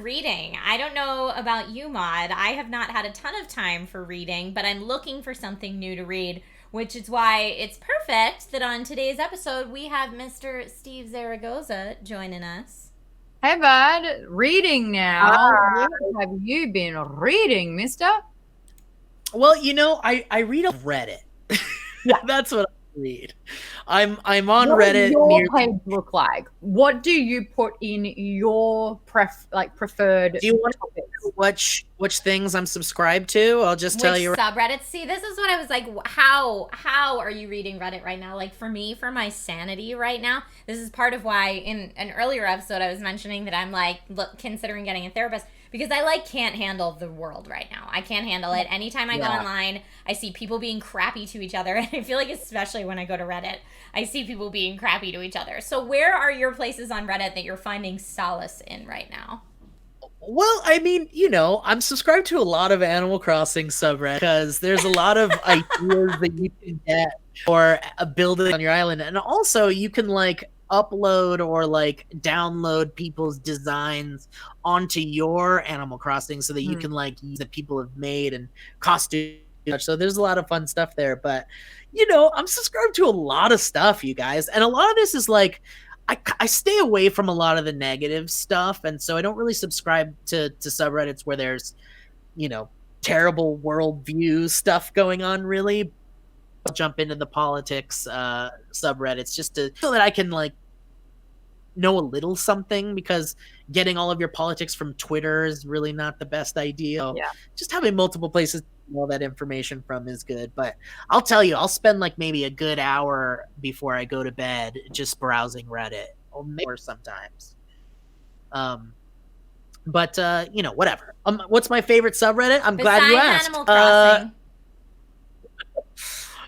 reading. I don't know about you, Maude. I have not had a ton of time for reading, but I'm looking for something new to read, which is why it's perfect that on today's episode we have Mr. Steve Zaragoza joining us. Hey, bud. Reading now. What have you been reading, mister? Well, I read on Reddit. Yeah, that's what I read. I'm on Reddit. What does your page look like? What do you put in your preferred? Do you want to know which things I'm subscribed to? I'll just tell you. Subreddits. See, this is what I was like. How are you reading Reddit right now? Like for me, for my sanity right now, this is part of why in an earlier episode I was mentioning that I'm like considering getting a therapist. Because I can't handle the world right now. I can't handle it. Anytime I go online, I see people being crappy to each other. And I feel like especially when I go to Reddit, I see people being crappy to each other. So where are your places on Reddit that you're finding solace in right now? Well, I mean, I'm subscribed to a lot of Animal Crossing subreddit because there's a lot of ideas that you can get for building on your island. And also you can upload or download people's designs onto your Animal Crossing so that you can use that people have made and costume. So there's a lot of fun stuff there. But I'm subscribed to a lot of stuff, you guys, and a lot of this is I stay away from a lot of the negative stuff, and so I don't really subscribe to subreddits where there's terrible worldview stuff going on. Really, I'll jump into the politics subreddits just so that I can know a little something, because getting all of your politics from Twitter is really not the best idea. Yeah. Just having multiple places to know all that information from is good. But I'll tell you, I'll spend maybe a good hour before I go to bed just browsing Reddit, or more sometimes. But whatever. What's my favorite subreddit? I'm glad you asked. Animal Crossing.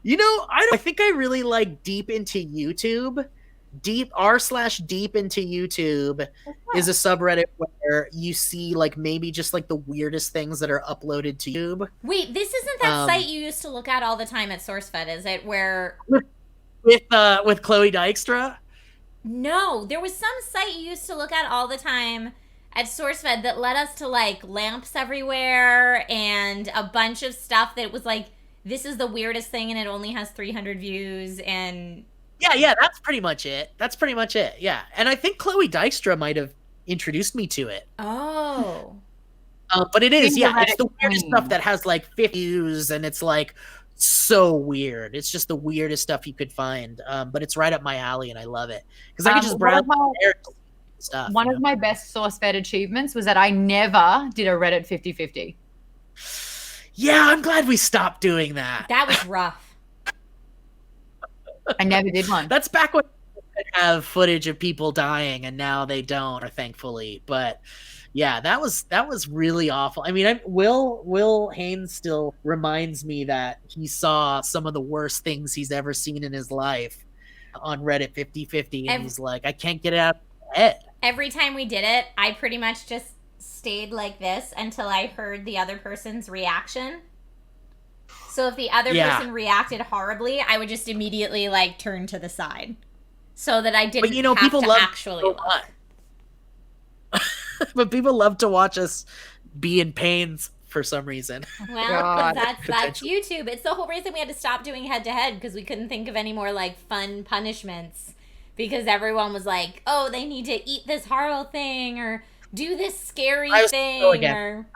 I think I really like Deep Into YouTube. r/deep into YouTube is a subreddit where you see maybe just the weirdest things that are uploaded to YouTube. Wait, this isn't that site you used to look at all the time at SourceFed, is it? Where with Chloe Dykstra? No, there was some site you used to look at all the time at SourceFed that led us to lamps everywhere and a bunch of stuff that was this is the weirdest thing and it only has 300 views and Yeah, that's pretty much it. Yeah. And I think Chloe Dykstra might have introduced me to it. Oh. But it is, it's the weirdest stuff that has 50 views, and it's so weird. It's just the weirdest stuff you could find. But it's right up my alley, and I love it. Because I can just browse stuff. One of my best SourceFed achievements was that I never did a Reddit 50-50. Yeah, I'm glad we stopped doing that. That was rough. I never did one. That's back when they have footage of people dying, and now they don't, or thankfully. But yeah, that was really awful. I mean, Will Haynes still reminds me that he saw some of the worst things he's ever seen in his life on Reddit 50-50, and he's like, I can't get it out of my head. Every time we did it, I pretty much just stayed like this until I heard the other person's reaction. So if the other person reacted horribly, I would just immediately turn to the side, so that I didn't have people to actually look. But people love to watch us be in pains for some reason. Well, that's YouTube. It's the whole reason we had to stop doing head-to-head, because we couldn't think of any more fun punishments, because everyone was like, oh, they need to eat this horrible thing or do this scary thing.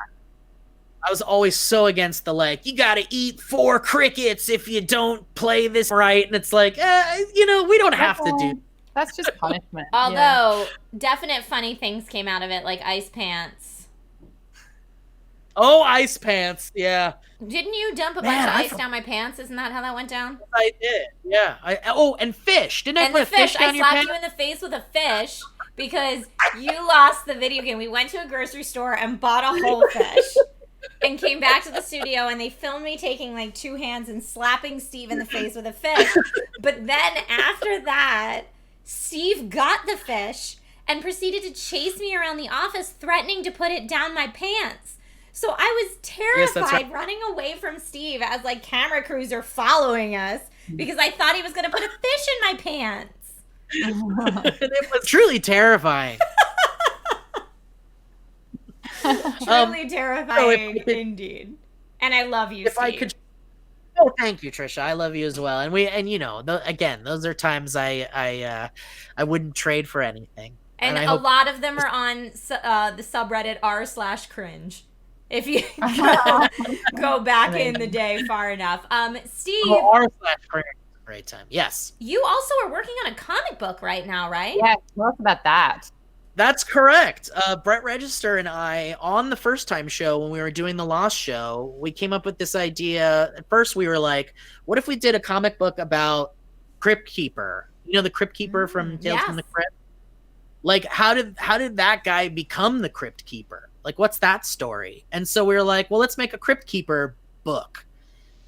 I was always so against the you gotta eat 4 crickets if you don't play this right, and it's we don't have to do. That's just punishment. Although definite funny things came out of it, like ice pants. Oh, ice pants, yeah. Didn't you dump a bunch of ice down my pants? Isn't that how that went down? I did, yeah. And fish. Didn't I put a fish down your I pants? slapped you in the face with a fish because you lost the video game. We went to a grocery store and bought a whole fish. And came back to the studio, and they filmed me taking 2 hands and slapping Steve in the face with a fish. But then after that, Steve got the fish and proceeded to chase me around the office, threatening to put it down my pants. So I was terrified, running away from Steve as camera crews are following us, because I thought he was going to put a fish in my pants. It was truly terrifying. Truly terrifying, so indeed. And I love you, if Steve. I could. Oh, thank you, Trisha. I love you as well. And you know, again, those are times I wouldn't trade for anything. And I a hope lot of them are on the subreddit r/cringe. If you go back in the day far enough. Steve, r/cringe is a great time. Yes. you also are working on a comic book right now, right? Yeah, tell us about that. That's correct. Brett Register and I, on the first time show when we were doing the Lost show, we came up with this idea. At first, we were like, "What if we did a comic book about Crypt Keeper? You know, the Crypt Keeper from Tales from the Crypt. Like, how did that guy become the Crypt Keeper? Like, what's that story?" And so we were like, "Well, let's make a Crypt Keeper book."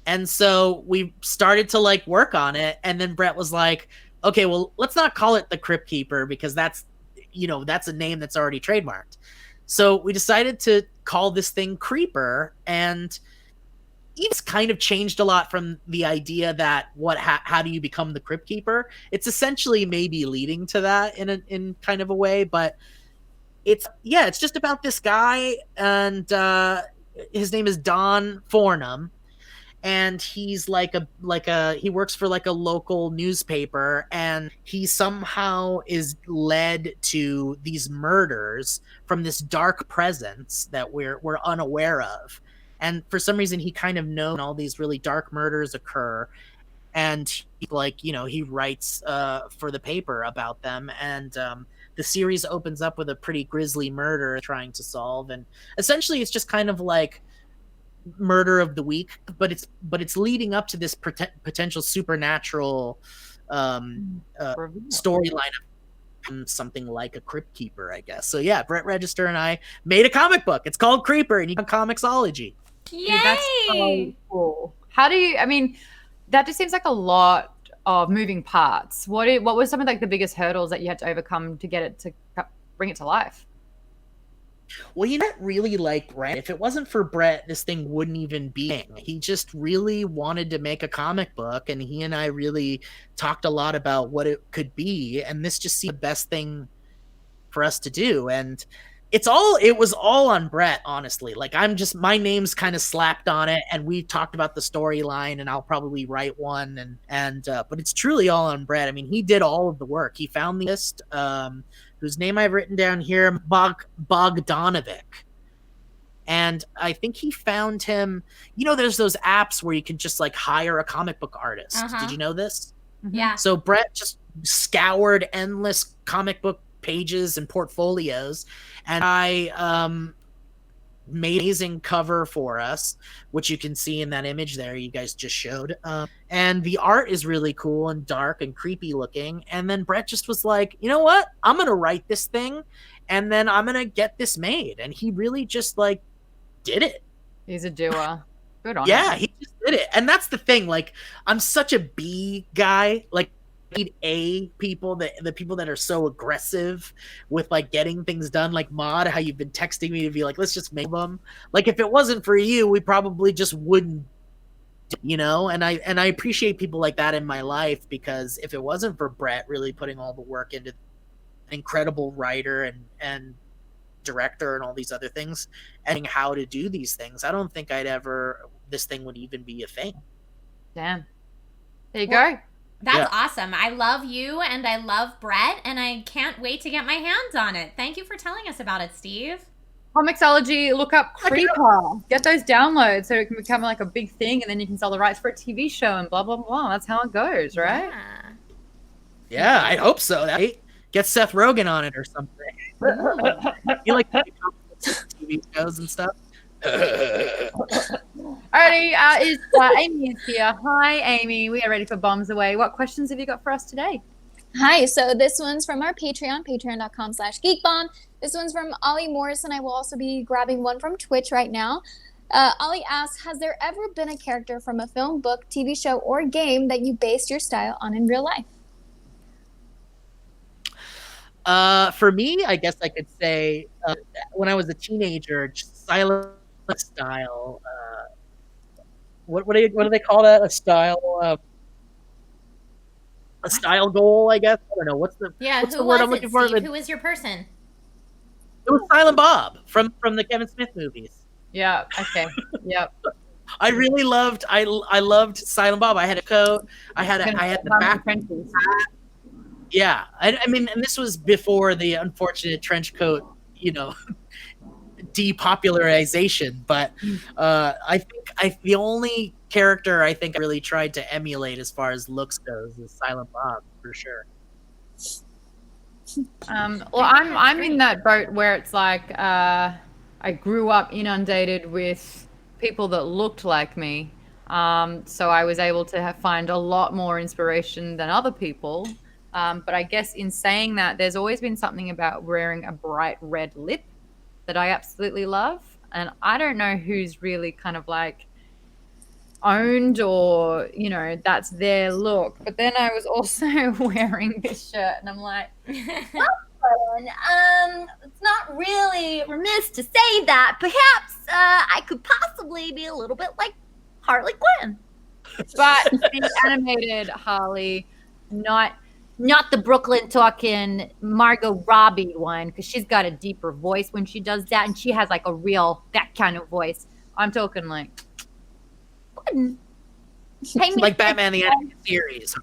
And so we started to like work on it, and then Brett was like, "Okay, well, let's not call it the Crypt Keeper because that's a name that's already trademarked." So we decided to call this thing Creeper, and it's kind of changed a lot from the idea that how do you become the Crypt Keeper? It's essentially maybe leading to that in kind of a way, but it's just about this guy, and his name is Don Fornham, and he's he works for like a local newspaper, and he somehow is led to these murders from this dark presence that we're unaware of. And for some reason he kind of knows all these really dark murders occur, and he writes for the paper about them, and the series opens up with a pretty grisly murder trying to solve, and essentially it's just kind of like murder of the week, but it's leading up to this potential supernatural storyline of something like a Crypt Keeper, I guess. So yeah, Brett Register and I made a comic book. It's called Creeper, and you can Comixology. Yay! Dude, that's so cool. That just seems like a lot of moving parts. What were some of like the biggest hurdles that you had to overcome to get it to bring it to life? Well, not really like Brett. If it wasn't for Brett, this thing wouldn't even be. He just really wanted to make a comic book, and he and I really talked a lot about what it could be, and this just seemed the best thing for us to do. And it was all on Brett, honestly. Like, my name's kind of slapped on it, and we've talked about the storyline, and I'll probably write one, but it's truly all on Brett. I mean, he did all of the work. He found the list, whose name I've written down here, Bogdanovic. And I think he found him, there's those apps where you can just like hire a comic book artist. Uh-huh. Did you know this? Yeah. So Brett just scoured endless comic book pages and portfolios, and I made an amazing cover for us, which you can see in that image there you guys just showed. And the art is really cool and dark and creepy looking. And then Brett just was like, you know what? I'm going to write this thing, and then I'm going to get this made. And he really just like did it. He's a doer. Good on him. Yeah, he just did it. And that's the thing. Like, I'm such a B guy. Like, need the people that are so aggressive with like getting things done, like Maude, how you've been texting me to be like, let's just make them. Like, if it wasn't for you, we probably just wouldn't, and I appreciate people like that in my life, because if it wasn't for Brett really putting all the work into an incredible writer and director and all these other things and how to do these things, I don't think this thing would even be a thing. Damn. There you go. That's awesome. I love you, and I love Brett, and I can't wait to get my hands on it. Thank you for telling us about it, Steve. Comixology, look up Creeper. Get those downloads so it can become like a big thing, and then you can sell the rights for a TV show and blah, blah, blah. That's how it goes, right? Yeah, I hope so. Right? Get Seth Rogen on it or something. You like TV shows and stuff? Alrighty, Amy is here. Hi, Amy. We are ready for Bombs Away. What questions have you got for us today? Hi, so this one's from our Patreon, patreon.com/geekbomb. This one's from Ollie Morrison. I will also be grabbing one from Twitch right now. Ollie asks, has there ever been a character from a film, book, TV show, or game that you based your style on in real life? For me, I guess I could say when I was a teenager, just silent style. What do they call that? A style goal, I guess. I don't know. What's the word I'm looking for? Steve? Who is your person? It was Silent Bob from the Kevin Smith movies. Yeah. Okay. Yep. I really loved. I loved Silent Bob. I had a coat. I had the back. Yeah, I mean, and this was before the unfortunate trench coat, depopularization. But I think the only character I think I really tried to emulate as far as looks goes is Silent Bob for sure. Well, I'm in that boat where it's like I grew up inundated with people that looked like me, so I was able to find a lot more inspiration than other people. But I guess in saying that, there's always been something about wearing a bright red lip that I absolutely love, and I don't know who's really kind of like owned or that's their look. But then I was also wearing this shirt and I'm like, it's not really remiss to say that perhaps I could possibly be a little bit like Harley Quinn, but the animated Harley, not the Brooklyn talking Margot Robbie one, because she's got a deeper voice when she does that, and she has like a real that kind of voice. I'm talking like like Batman the Animated Series.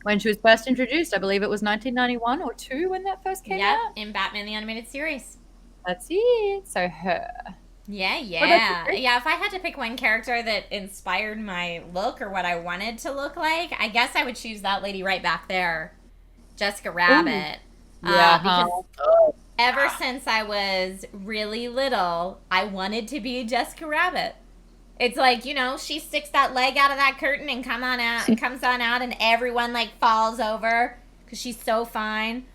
When she was first introduced, I believe it was 1991 or 2 when that first came out. in Batman the Animated Series. That's it. So her. Yeah. If I had to pick one character that inspired my look or what I wanted to look like, I guess I would choose that lady right back there, Jessica Rabbit. Because ever since I was really little, I wanted to be Jessica Rabbit. It's like, she sticks that leg out of that curtain and comes on out, and everyone like falls over because she's so fine.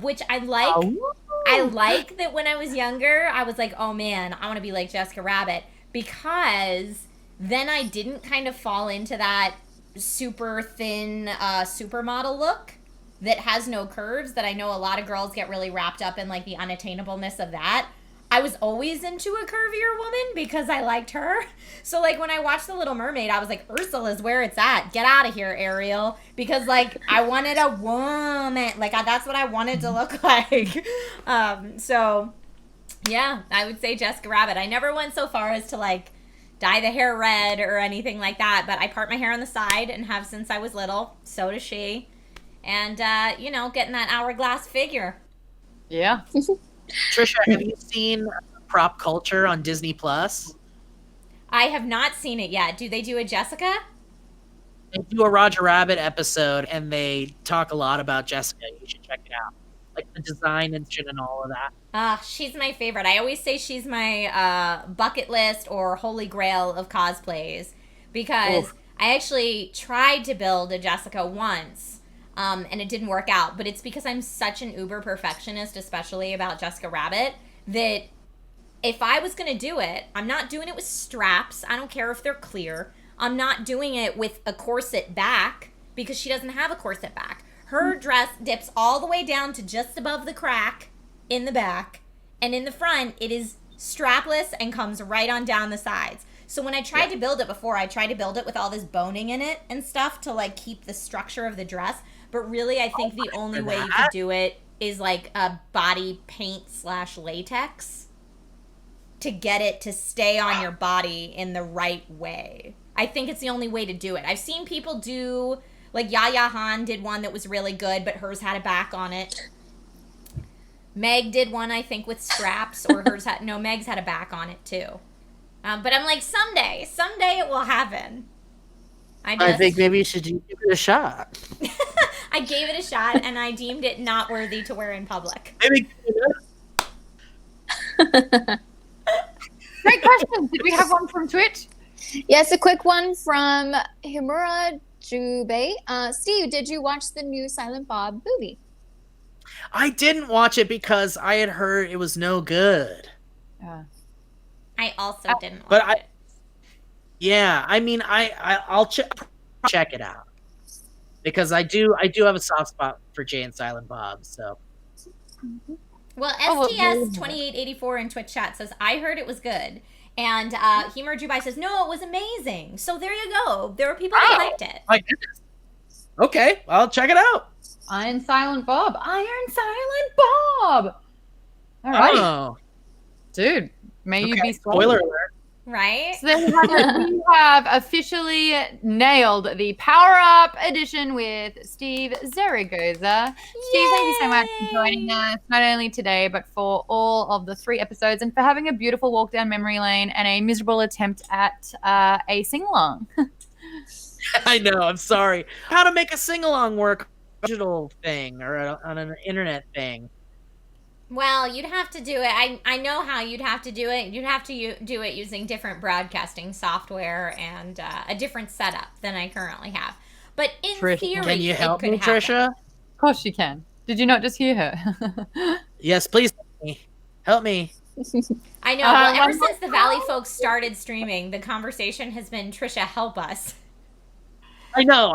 Which I like. Oh. I like that when I was younger, I was like, oh man, I want to be like Jessica Rabbit, because then I didn't kind of fall into that super thin supermodel look that has no curves that I know a lot of girls get really wrapped up in, like the unattainableness of that. I was always into a curvier woman because I liked her. So, like, when I watched The Little Mermaid, I was like, Ursula's where it's at. Get out of here, Ariel. Because, like, I wanted a woman. Like, that's what I wanted to look like. So, yeah, I would say Jessica Rabbit. I never went so far as to, like, dye the hair red or anything like that. But I part my hair on the side and have since I was little. So does she. And, getting that hourglass figure. Yeah. Trisha, have you seen Prop Culture on Disney Plus? I have not seen it yet. Do they do a Jessica? They do a Roger Rabbit episode, and they talk a lot about Jessica. You should check it out. Like the design engine and all of that. She's my favorite. I always say she's my bucket list or holy grail of cosplays, because I actually tried to build a Jessica once. And it didn't work out, but it's because I'm such an uber perfectionist, especially about Jessica Rabbit, that if I was going to do it, I'm not doing it with straps. I don't care if they're clear. I'm not doing it with a corset back, because she doesn't have a corset back. Her dress dips all the way down to just above the crack in the back, and in the front, it is strapless and comes right on down the sides. So when I tried to build it before, I tried to build it with all this boning in it and stuff to, like, keep the structure of the dress. But really, I think the only way you could do it is like a body paint / latex to get it to stay on your body in the right way. I think it's the only way to do it. I've seen people do, like Yaya Han did one that was really good, but hers had a back on it. Meg did one, I think, with straps, or Meg's had a back on it too. But I'm like, someday it will happen. I think maybe you should give it a shot. I gave it a shot, and I deemed it not worthy to wear in public. Maybe. Great question. Did we have one from Twitch? Yes, a quick one from Himura Jube. Steve, did you watch the new Silent Bob movie? I didn't watch it because I had heard it was no good. I also didn't watch it. Yeah, I mean, I'll check it out, because I do have a soft spot for Jay and Silent Bob. So, well, STS2884 in Twitch chat says, I heard it was good, and Himur Jubai says, no, it was amazing. So there you go. There were people that liked it. My goodness. Okay, I'll check it out. Iron Silent Bob. All right, Oh, dude. May you be spoiler spoiled. alert. Right? So there we have it. We have officially nailed the Power Up edition with Steve Zaragoza. Steve, thank you so much for joining us, not only today, but for all of the 3 episodes and for having a beautiful walk down memory lane and a miserable attempt at a sing-along. I know. I'm sorry. How to make a sing-along work? Digital thing or on an internet thing. Well, you'd have to do it. I know how you'd have to do it. You'd have to do it using different broadcasting software and a different setup than I currently have. But in theory, can you help it me, could happen. Trisha? Of course you can. Did you not just hear her? Yes, please help me. Help me. I know. Well, ever since the Valley folks started streaming, the conversation has been, Trisha, help us. I know.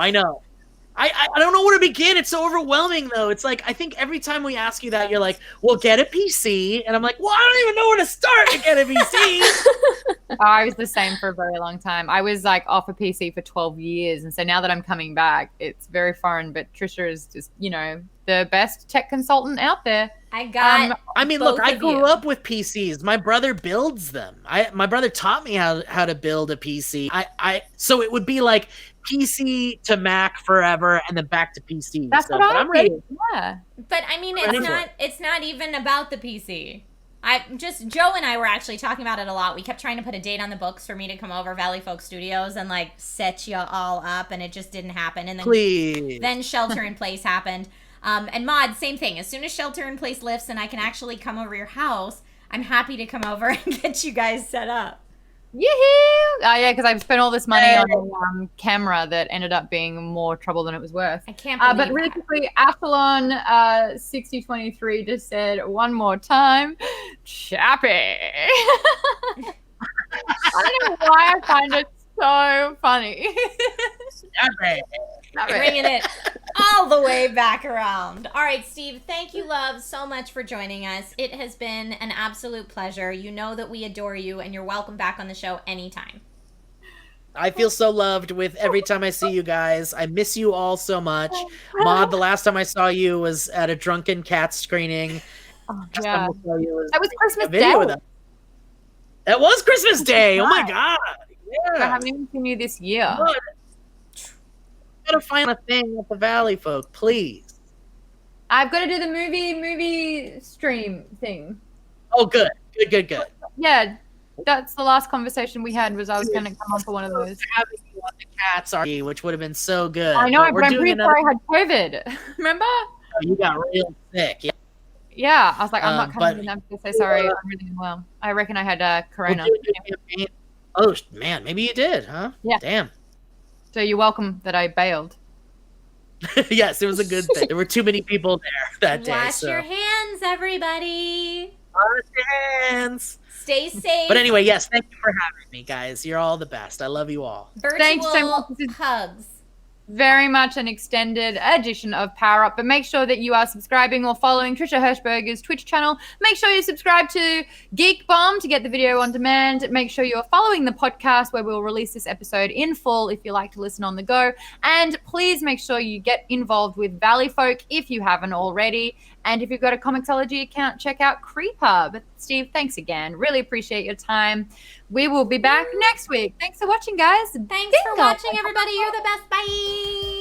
I don't know where to begin. It's so overwhelming, though. It's like, I think every time we ask you that, you're like, well, get a PC. And I'm like, well, I don't even know where to start to get a PC. I was the same for a very long time. I was like off a PC for 12 years. And so now that I'm coming back, it's very foreign. But Trisha is just, the best tech consultant out there. I got I mean, look, I grew up with PCs. My brother builds them. My brother taught me how to build a PC. So it would be like PC to Mac forever and then back to PC. That's what I'm ready. Yeah. But I mean, it's not even about the PC. Joe and I were actually talking about it a lot. We kept trying to put a date on the books for me to come over Valley Folk Studios and like set you all up, and it just didn't happen. And then then Shelter in Place happened. And Maude, same thing. As soon as Shelter in Place lifts and I can actually come over your house, I'm happy to come over and get you guys set up. Yoo-hoo! Oh, yeah, because I've spent all this money on a camera that ended up being more trouble than it was worth. I can't believe But really quickly, Athlon 6023 just said one more time, Chappy. I don't know why I find it so funny. Chappy. Bringing it all the way back around. All right, Steve, thank you, love, so much for joining us. It has been an absolute pleasure. You know that we adore you, and you're welcome back on the show anytime. I feel so loved with every time I see you guys. I miss you all so much. Maude, the last time I saw you was at a Drunken Cat screening. Oh, yeah. That was Christmas Day. That was Christmas Day. Oh my God. Yeah. I haven't even seen you this year. Gotta find a thing with the Valley folk, please. I've got to do the movie stream thing. Oh, good. Yeah, that's the last conversation we had. Was I was going to come on for one of those. Having you on the Cats RE, which would have been so good. I know, but I'm pretty sure I had COVID. Remember? Oh, you got real sick. Yeah. Yeah, I was like, I'm not coming in. I'm so sorry. I'm really unwell. I reckon I had corona. Oh man, maybe you did, huh? Yeah. Damn. So you're welcome that I bailed. Yes, it was a good thing. There were too many people there that day. Wash your hands, everybody. Wash your hands. Stay safe. But anyway, yes, thank you for having me, guys. You're all the best. I love you all. Thanks so much. Hugs. Very much an extended edition of Power Up, but make sure that you are subscribing or following Trisha Hirschberger's Twitch channel. Make sure you subscribe to Geek Bomb to get the video on demand. Make sure you're following the podcast where we'll release this episode in full if you like to listen on the go. And please make sure you get involved with Valley Folk if you haven't already. And if you've got a Comixology account, check out Creeper. But Steve, thanks again. Really appreciate your time. We will be back next week. Thanks for watching, guys. Thanks for watching, everybody. You're the best. Bye.